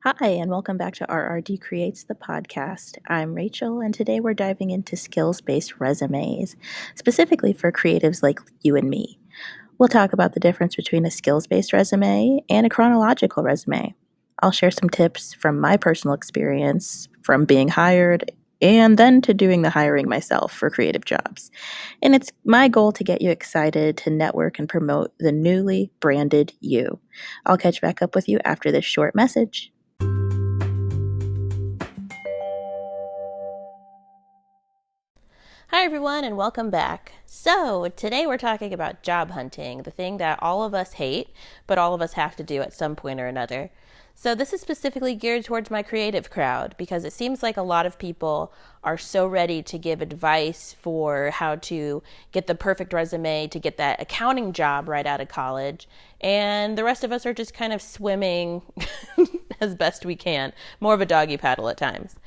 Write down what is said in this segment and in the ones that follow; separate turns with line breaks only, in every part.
Hi, and welcome back to RRD Creates the podcast. I'm Rachel, and today we're diving into skills based resumes, specifically for creatives like you and me. We'll talk about the difference between a skills based resume and a chronological resume. I'll share some tips from my personal experience from being hired and then to doing the hiring myself for creative jobs. And it's my goal to get you excited to network and promote the newly branded you. I'll catch back up with you after this short message.
Hi, everyone, and welcome back. So, today we're talking about job hunting, the thing that all of us hate, but all of us have to do at some point or another. So, this is specifically geared towards my creative crowd because it seems like a lot of people are so ready to give advice for how to get the perfect resume to get that accounting job right out of college. And the rest of us are just kind of swimming as best we can, more of a doggy paddle at times.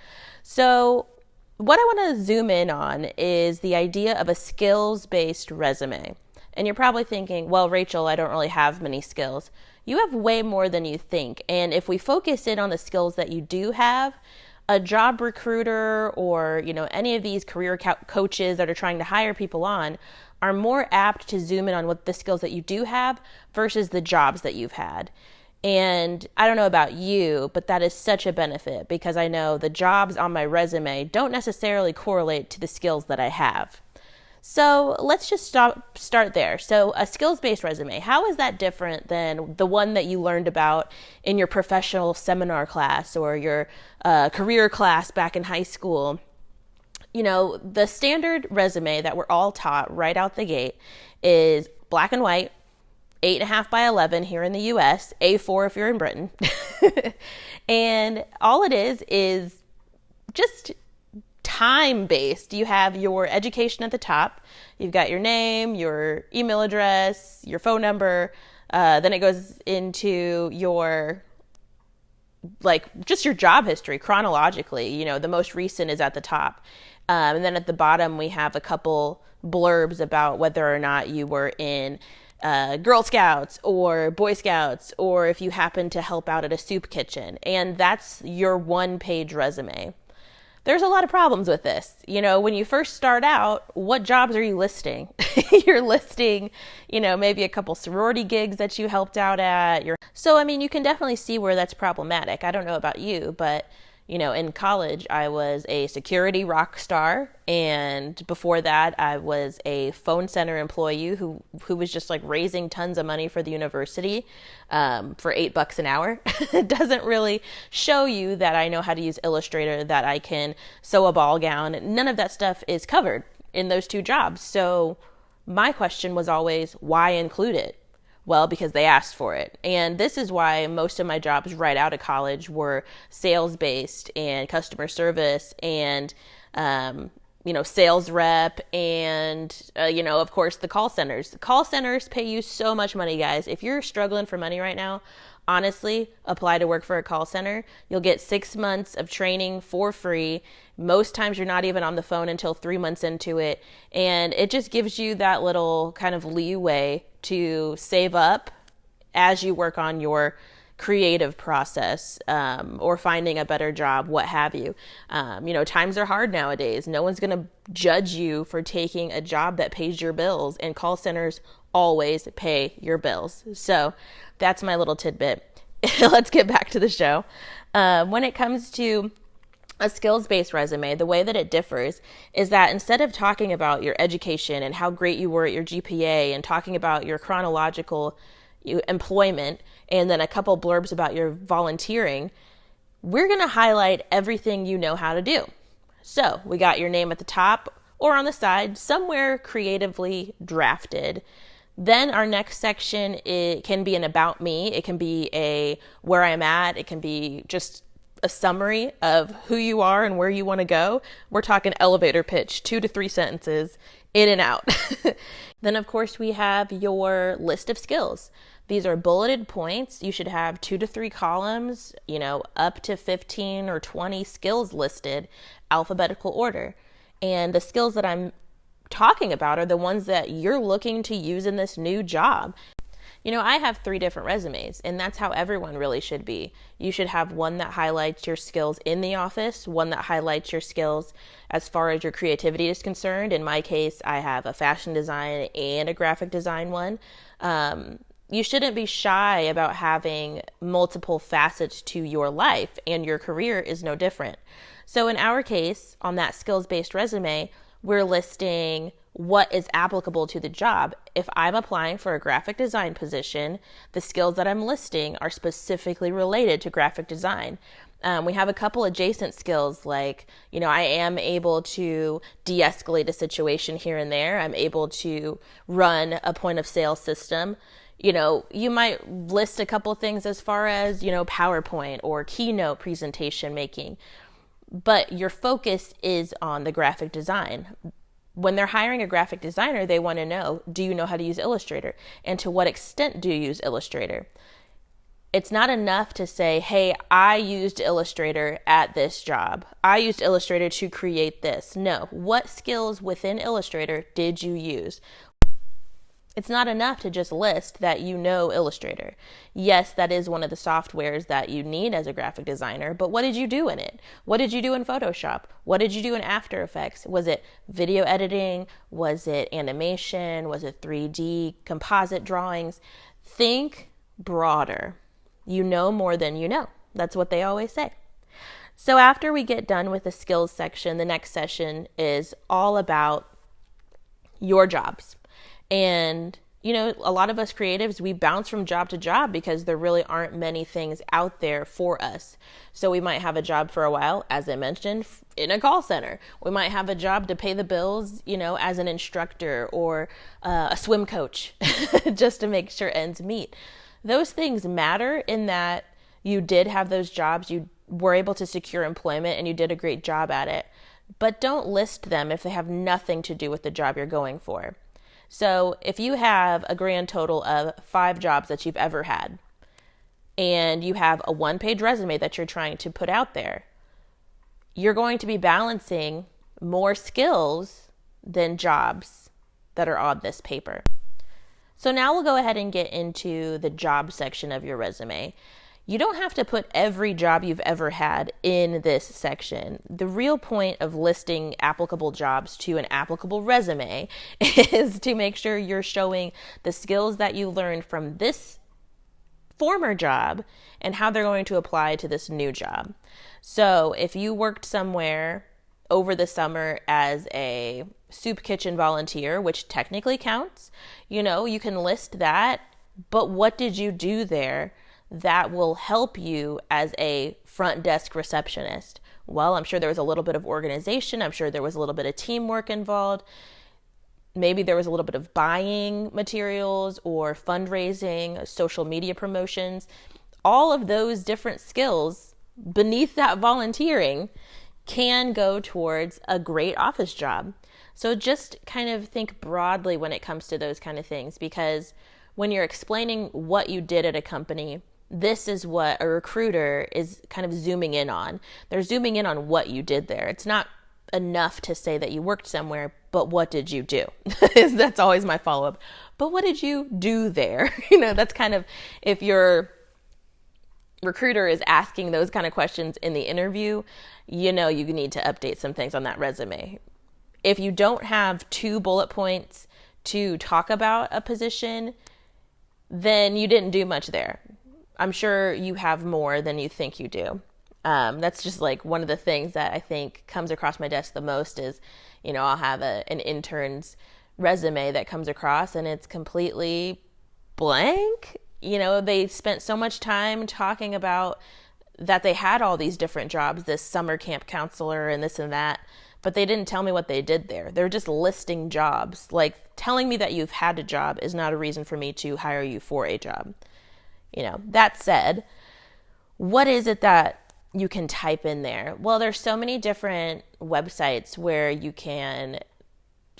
So, what I want to zoom in on is the idea of a skills-based resume. And you're probably thinking, well, Rachel, I don't really have many skills. You have way more than you think. And if we focus in on the skills that you do have, a job recruiter or, any of these career coaches that are trying to hire people on are more apt to zoom in on what the skills that you do have versus the jobs that you've had. And I don't know about you, but that is such a benefit because I know the jobs on my resume don't necessarily correlate to the skills that I have. So let's just start there. So a skills-based resume, how is that different than the one that you learned about in your professional seminar class or your career class back in high school? The standard resume that we're all taught right out the gate is black and white, 8.5 by 11 here in the US, A4 if you're in Britain. And all it is just time-based. You have your education at the top. You've got your name, your email address, your phone number. Then it goes into your, just your job history chronologically. The most recent is at the top. And then at the bottom, we have a couple blurbs about whether or not you were in Girl Scouts or Boy Scouts, or if you happen to help out at a soup kitchen. And that's your one-page resume. There's a lot of problems with this. When you first start out, what jobs are you listing? You're listing, maybe a couple sorority gigs that you helped out at. So, you can definitely see where that's problematic. I don't know about you, but in college, I was a security rock star, and before that, I was a phone center employee who was just raising tons of money for the university for $8 an hour. It doesn't really show you that I know how to use Illustrator, that I can sew a ball gown. None of that stuff is covered in those two jobs. So my question was always, why include it? Well, because they asked for it. And this is why most of my jobs right out of college were sales-based and customer service and, sales rep and, of course, the call centers. The call centers pay you so much money, guys. If you're struggling for money right now, honestly, apply to work for a call center. You'll get 6 months of training for free. Most times you're not even on the phone until 3 months into it. And it just gives you that little kind of leeway to save up as you work on your creative process or finding a better job, what have you. Times are hard nowadays. No one's going to judge you for taking a job that pays your bills, and call centers always pay your bills. So that's my little tidbit. Let's get back to the show. When it comes to a skills-based resume, the way that it differs is that instead of talking about your education and how great you were at your GPA and talking about your chronological employment and then a couple blurbs about your volunteering, we're going to highlight everything you know how to do. So we got your name at the top or on the side, somewhere creatively drafted. Then our next section, it can be an about me. It can be a where I'm at. It can be just a summary of who you are and where you want to go. We're talking elevator pitch, 2 to 3 sentences, in and out. Then, of course, we have your list of skills. These are bulleted points. You should have 2 to 3 columns, up to 15 or 20 skills listed, alphabetical order. And the skills that I'm talking about are the ones that you're looking to use in this new job. I have 3 different resumes, and that's how everyone really should be. You should have one that highlights your skills in the office, one that highlights your skills as far as your creativity is concerned. In my case, I have a fashion design and a graphic design one. You shouldn't be shy about having multiple facets to your life, and your career is no different. So in our case, on that skills-based resume, we're listing what is applicable to the job. If I'm applying for a graphic design position, the skills that I'm listing are specifically related to graphic design. We have a couple adjacent skills like, I am able to de-escalate a situation here and there. I'm able to run a point of sale system. You might list a couple things as far as, PowerPoint or keynote presentation making, but your focus is on the graphic design. When they're hiring a graphic designer, they want to know, do you know how to use Illustrator? And to what extent do you use Illustrator? It's not enough to say, hey, I used Illustrator at this job. I used Illustrator to create this. No, what skills within Illustrator did you use? It's not enough to just list that you know Illustrator. Yes, that is one of the softwares that you need as a graphic designer, but what did you do in it? What did you do in Photoshop? What did you do in After Effects? Was it video editing? Was it animation? Was it 3D, composite drawings? Think broader. You know more than you know. That's what they always say. So after we get done with the skills section, the next session is all about your jobs. And, a lot of us creatives, we bounce from job to job because there really aren't many things out there for us. So we might have a job for a while, as I mentioned, in a call center. We might have a job to pay the bills, as an instructor or a swim coach, just to make sure ends meet. Those things matter in that you did have those jobs, you were able to secure employment, and you did a great job at it. But don't list them if they have nothing to do with the job you're going for. So if you have a grand total of 5 jobs that you've ever had, and you have a 1-page resume that you're trying to put out there, you're going to be balancing more skills than jobs that are on this paper. So now we'll go ahead and get into the job section of your resume. You don't have to put every job you've ever had in this section. The real point of listing applicable jobs to an applicable resume is to make sure you're showing the skills that you learned from this former job and how they're going to apply to this new job. So if you worked somewhere over the summer as a soup kitchen volunteer, which technically counts, you can list that, but what did you do there that will help you as a front desk receptionist? Well, I'm sure there was a little bit of organization. I'm sure there was a little bit of teamwork involved. Maybe there was a little bit of buying materials or fundraising, social media promotions. All of those different skills beneath that volunteering can go towards a great office job. So just kind of think broadly when it comes to those kind of things, because when you're explaining what you did at a company, this is what a recruiter is kind of zooming in on. They're zooming in on what you did there. It's not enough to say that you worked somewhere, but what did you do? That's always my follow-up. But what did you do there? That's kind of, if your recruiter is asking those kind of questions in the interview, you need to update some things on that resume. If you don't have 2 bullet points to talk about a position, then you didn't do much there. I'm sure you have more than you think you do. That's just like one of the things that I think comes across my desk the most is, I'll have an intern's resume that comes across and it's completely blank. They spent so much time talking about that they had all these different jobs, this summer camp counselor and this and that, but they didn't tell me what they did there. They're just listing jobs. Like, telling me that you've had a job is not a reason for me to hire you for a job. That said, what is it that you can type in there? Well, there's so many different websites where you can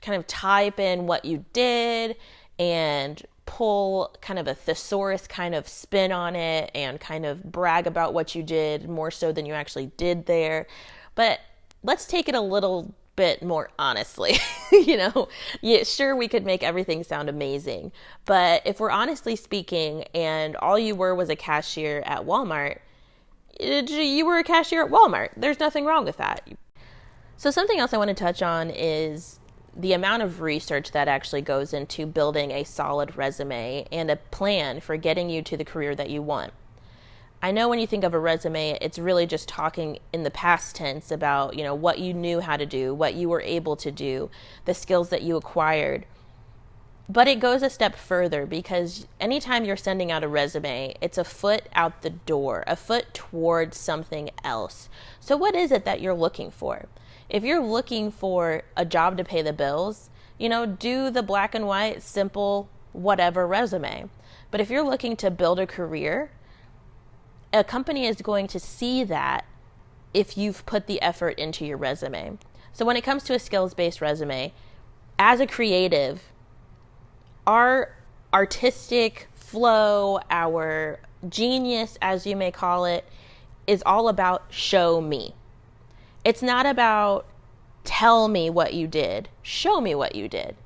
kind of type in what you did and pull kind of a thesaurus kind of spin on it and kind of brag about what you did more so than you actually did there. But let's take it a little bit more honestly. You know, yeah, sure, we could make everything sound amazing, but if we're honestly speaking and all you were was a cashier at Walmart, you were a cashier at Walmart. There's nothing wrong with that. So something else I want to touch on is the amount of research that actually goes into building a solid resume and a plan for getting you to the career that you want. I know when you think of a resume, it's really just talking in the past tense about, what you knew how to do, what you were able to do, the skills that you acquired. But it goes a step further, because anytime you're sending out a resume, it's a foot out the door, a foot towards something else. So what is it that you're looking for? If you're looking for a job to pay the bills, do the black and white, simple, whatever resume. But if you're looking to build a career, a company is going to see that if you've put the effort into your resume. So when it comes to a skills-based resume, as a creative, our artistic flow, our genius, as you may call it, is all about show me. It's not about tell me what you did, show me what you did.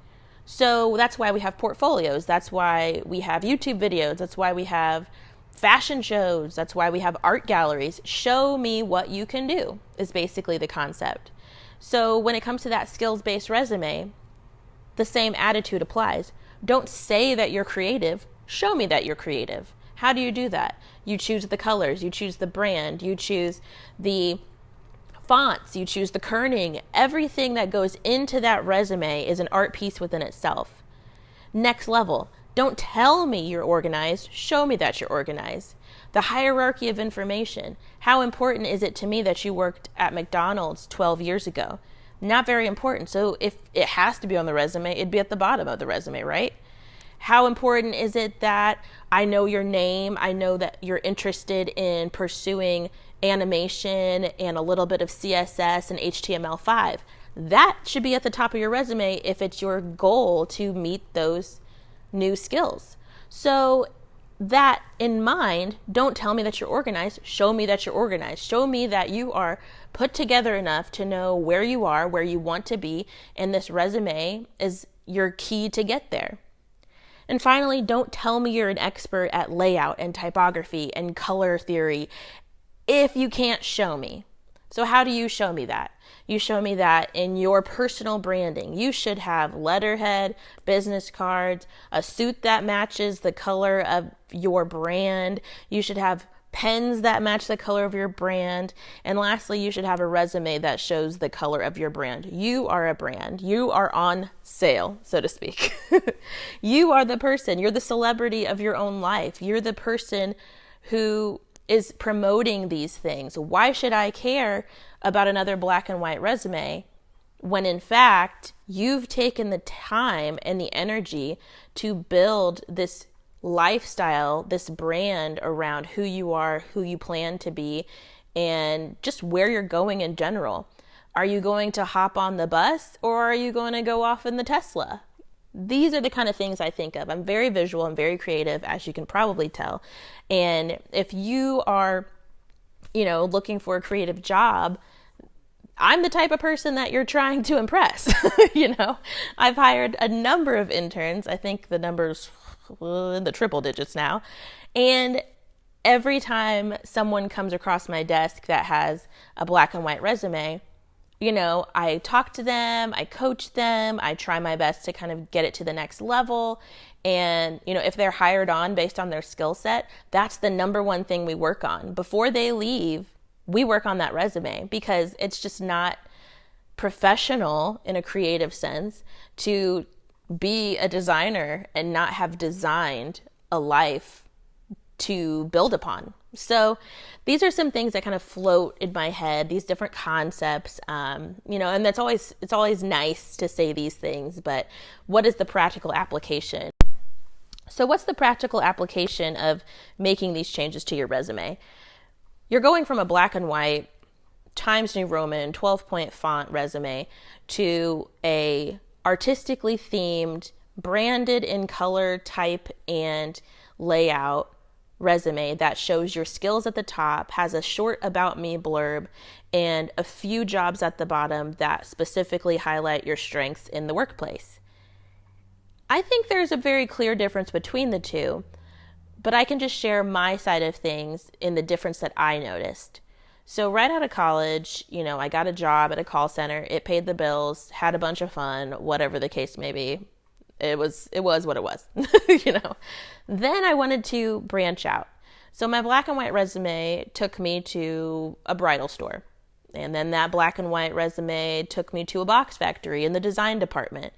So that's why we have portfolios. That's why we have YouTube videos. That's why we have fashion shows. That's why we have art galleries. Show me what you can do is basically the concept. So when it comes to that skills-based resume, the same attitude applies. Don't say that you're creative. Show me that you're creative. How do you do that? You choose the colors. You choose the brand. You choose the fonts. You choose the kerning. Everything that goes into that resume is an art piece within itself. Next level. Don't tell me you're organized. Show me that you're organized. The hierarchy of information. How important is it to me that you worked at McDonald's 12 years ago? Not very important. So if it has to be on the resume, it'd be at the bottom of the resume, right? How important is it that I know your name? I know that you're interested in pursuing animation and a little bit of CSS and HTML5. That should be at the top of your resume if it's your goal to meet those new skills. So that in mind, don't tell me that you're organized. Show me that you're organized. Show me that you are put together enough to know where you are, where you want to be, and this resume is your key to get there. And finally, don't tell me you're an expert at layout and typography and color theory if you can't show me. So how do you show me that? You show me that in your personal branding. You should have letterhead, business cards, a suit that matches the color of your brand. You should have pens that match the color of your brand. And lastly, you should have a resume that shows the color of your brand. You are a brand. You are on sale, so to speak. You are the person. You're the celebrity of your own life. You're the person who is promoting these things. Why should I care about another black and white resume when in fact you've taken the time and the energy to build this lifestyle, this brand around who you are, who you plan to be, and just where you're going in general? Are you going to hop on the bus, or are you going to go off in the Tesla? These are the kind of things I think of. I'm very visual, I'm very creative, as you can probably tell. And if you are, looking for a creative job, I'm the type of person that you're trying to impress. I've hired a number of interns. I think the number's in the triple digits now. And every time someone comes across my desk that has a black and white resume, I talk to them, I coach them, I try my best to kind of get it to the next level. And, if they're hired on based on their skill set, that's the number one thing we work on. Before they leave, we work on that resume, because it's just not professional in a creative sense to be a designer and not have designed a life to build upon. So these are some things that kind of float in my head, these different concepts, and it's always nice to say these things, but what is the practical application? So what's the practical application of making these changes to your resume? You're going from a black and white Times New Roman 12-point font resume to a artistically themed, branded in color, type, and layout resume that shows your skills at the top, has a short about me blurb, and a few jobs at the bottom that specifically highlight your strengths in the workplace. I think there's a very clear difference between the two, but I can just share my side of things in the difference that I noticed. So right out of college, I got a job at a call center. It paid the bills, had a bunch of fun, whatever the case may be. It was what it was, Then I wanted to branch out. So my black and white resume took me to a bridal store. And then that black and white resume took me to a box factory in the design department.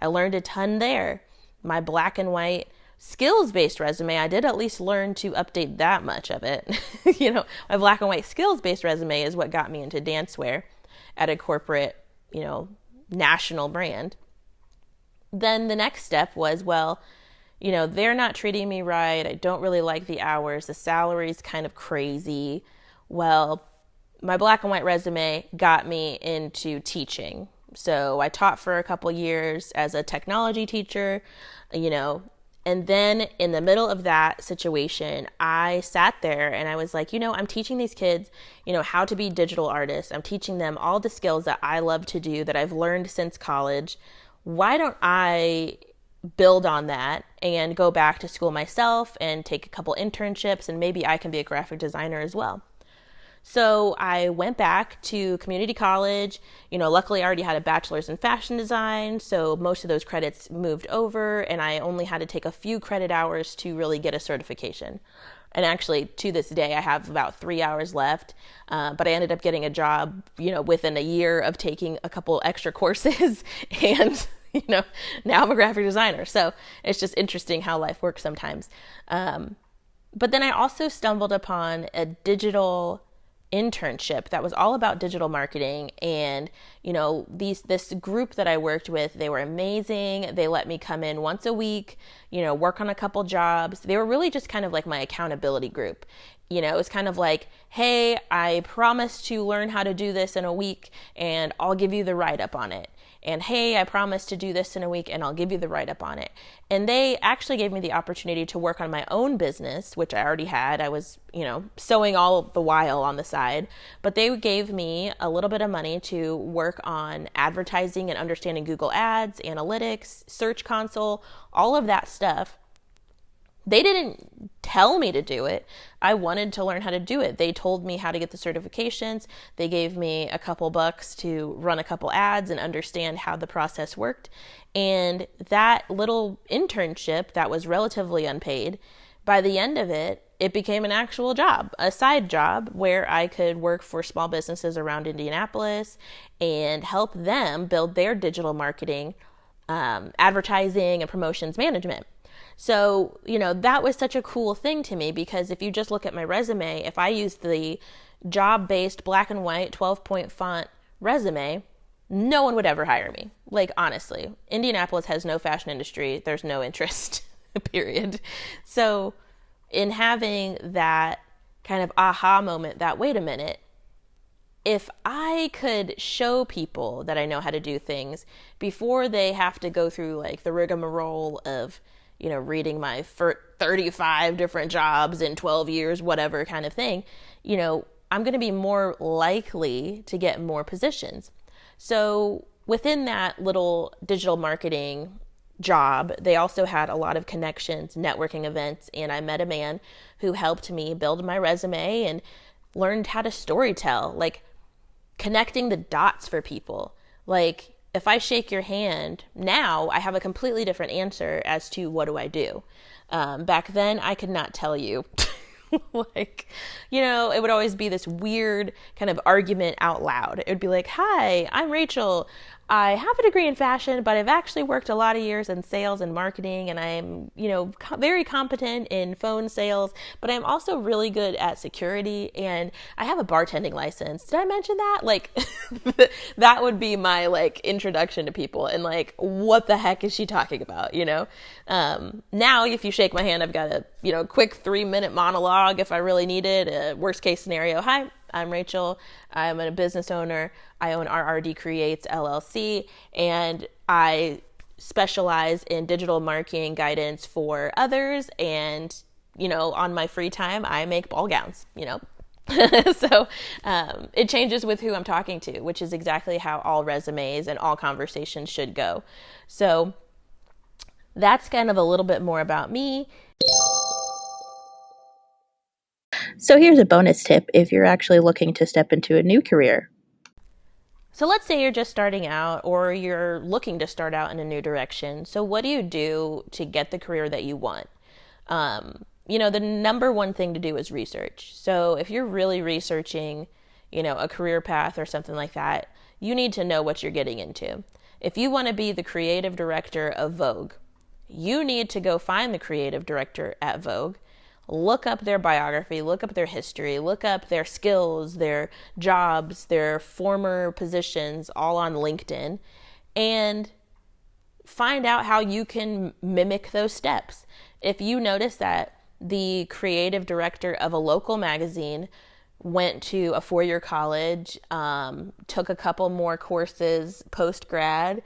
I learned a ton there. My black and white skills-based resume, I did at least learn to update that much of it. My black and white skills-based resume is what got me into dancewear at a corporate, national brand. Then the next step was, they're not treating me right. I don't really like the hours. The salary's kind of crazy. Well, my black and white resume got me into teaching. So I taught for a couple years as a technology teacher, and then in the middle of that situation, I sat there and I was like, I'm teaching these kids, how to be digital artists. I'm teaching them all the skills that I love to do that I've learned since college. Why don't I build on that and go back to school myself and take a couple internships, and maybe I can be a graphic designer as well. So I went back to community college. Luckily I already had a bachelor's in fashion design, so most of those credits moved over, and I only had to take a few credit hours to really get a certification. And actually, to this day, I have about 3 hours left, but I ended up getting a job, within a year of taking a couple extra courses, and now I'm a graphic designer. So it's just interesting how life works sometimes. But then I also stumbled upon a digital internship that was all about digital marketing. And, this group that I worked with, they were amazing. They let me come in once a week, work on a couple jobs. They were really just kind of like my accountability group. It was kind of like, hey, I promise to learn how to do this in a week and I'll give you the write-up on it. And hey, I promise to do this in a week and I'll give you the write-up on it. And they actually gave me the opportunity to work on my own business, which I already had. I was, sewing all the while on the side. But they gave me a little bit of money to work on advertising and understanding Google Ads, analytics, Search Console, all of that stuff. They didn't tell me to do it. I wanted to learn how to do it. They told me how to get the certifications. They gave me a couple bucks to run a couple ads and understand how the process worked. And that little internship that was relatively unpaid, by the end of it, it became an actual job, a side job where I could work for small businesses around Indianapolis and help them build their digital marketing, advertising, and promotions management. So, that was such a cool thing to me, because if you just look at my resume, if I used the job-based black and white 12-point font resume, no one would ever hire me. Like, honestly, Indianapolis has no fashion industry. There's no interest, period. So in having that kind of aha moment that, wait a minute, if I could show people that I know how to do things before they have to go through like the rigmarole of reading my 35 different jobs in 12 years, whatever kind of thing, I'm going to be more likely to get more positions. So within that little digital marketing job, they also had a lot of connections, networking events, and I met a man who helped me build my resume and learned how to storytell, like connecting the dots for people. Like, if I shake your hand now, I have a completely different answer as to what do I do. Back then, I could not tell you. It would always be this weird kind of argument out loud. It would be like, hi, I'm Rachel. I have a degree in fashion, but I've actually worked a lot of years in sales and marketing, and I'm, very competent in phone sales, but I'm also really good at security, and I have a bartending license. Did I mention that? Like, that would be my, introduction to people, and, what the heck is she talking about, Now, if you shake my hand, I've got a, quick 3-minute monologue if I really need it. Worst case scenario, hi, I'm Rachel. I'm a business owner. I own RRD Creates LLC, and I specialize in digital marketing guidance for others and on my free time, I make ball gowns, So it changes with who I'm talking to, which is exactly how all resumes and all conversations should go. So that's kind of a little bit more about me.
So here's a bonus tip if you're actually looking to step into a new career.
So let's say you're just starting out or you're looking to start out in a new direction. So what do you do to get the career that you want? The number one thing to do is research. So if you're really researching, a career path or something like that, you need to know what you're getting into. If you want to be the creative director of Vogue, you need to go find the creative director at Vogue, look up their biography, look up their history, look up their skills, their jobs, their former positions, all on LinkedIn, and find out how you can mimic those steps. If you notice that the creative director of a local magazine went to a 4-year college, took a couple more courses post-grad,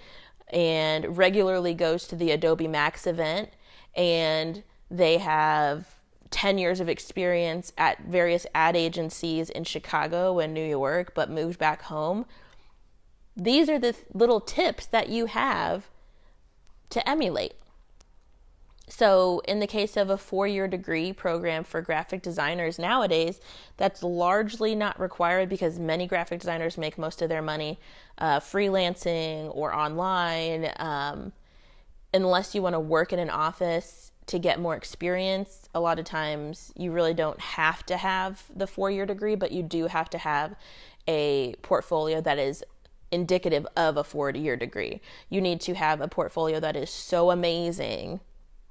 and regularly goes to the Adobe Max event, and they have 10 years of experience at various ad agencies in Chicago and New York, but moved back home. These are the little tips that you have to emulate. So in the case of a 4-year degree program for graphic designers nowadays, that's largely not required because many graphic designers make most of their money freelancing or online. Unless you want to work in an office to get more experience, a lot of times you really don't have to have the 4-year degree, but you do have to have a portfolio that is indicative of a 4-year degree. You need to have a portfolio that is so amazing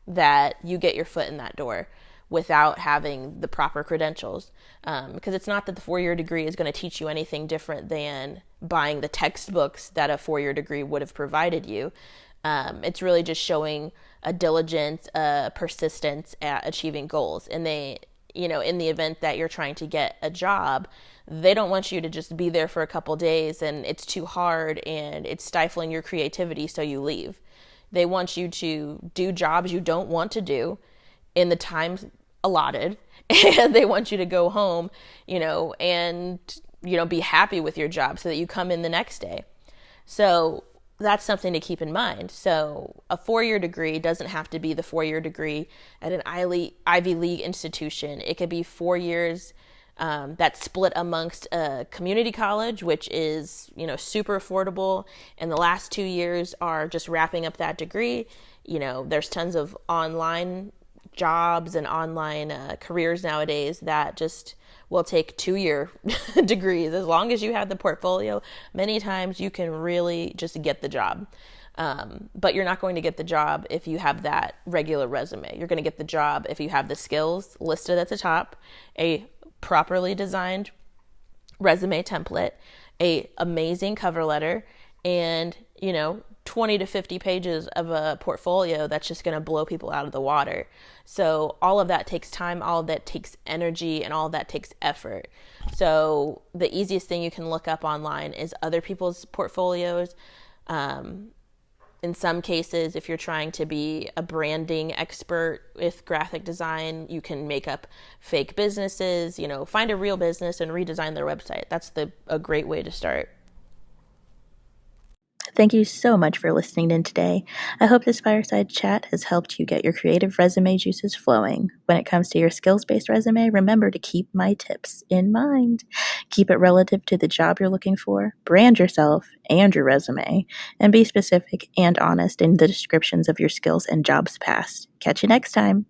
that you get your foot in that door without having the proper credentials. Because it's not that the 4-year degree is going to teach you anything different than buying the textbooks that a 4-year degree would have provided you. It's really just showing a diligence, persistence at achieving goals. And they, in the event that you're trying to get a job, they don't want you to just be there for a couple days and it's too hard and it's stifling your creativity, so you leave. They want you to do jobs you don't want to do in the time allotted, and they want you to go home, and be happy with your job so that you come in the next day. So that's something to keep in mind. So a 4-year degree doesn't have to be the 4-year degree at an Ivy League institution. It could be 4 years that's split amongst a community college, which is, super affordable. And the last 2 years are just wrapping up that degree. There's tons of online jobs and online careers nowadays that just will take 2-year degrees. As long as you have the portfolio, many times you can really just get the job. But you're not going to get the job if you have that regular resume. You're going to get the job if you have the skills listed at the top, a properly designed resume template, a amazing cover letter, and 20 to 50 pages of a portfolio that's just going to blow people out of the water. So all of that takes time, all of that takes energy, and all of that takes effort. So the easiest thing you can look up online is other people's portfolios. In some cases, if you're trying to be a branding expert with graphic design, you can make up fake businesses, find a real business and redesign their website. That's a great way to start.
Thank you so much for listening in today. I hope this fireside chat has helped you get your creative resume juices flowing. When it comes to your skills-based resume, remember to keep my tips in mind. Keep it relative to the job you're looking for, brand yourself and your resume, and be specific and honest in the descriptions of your skills and jobs past. Catch you next time.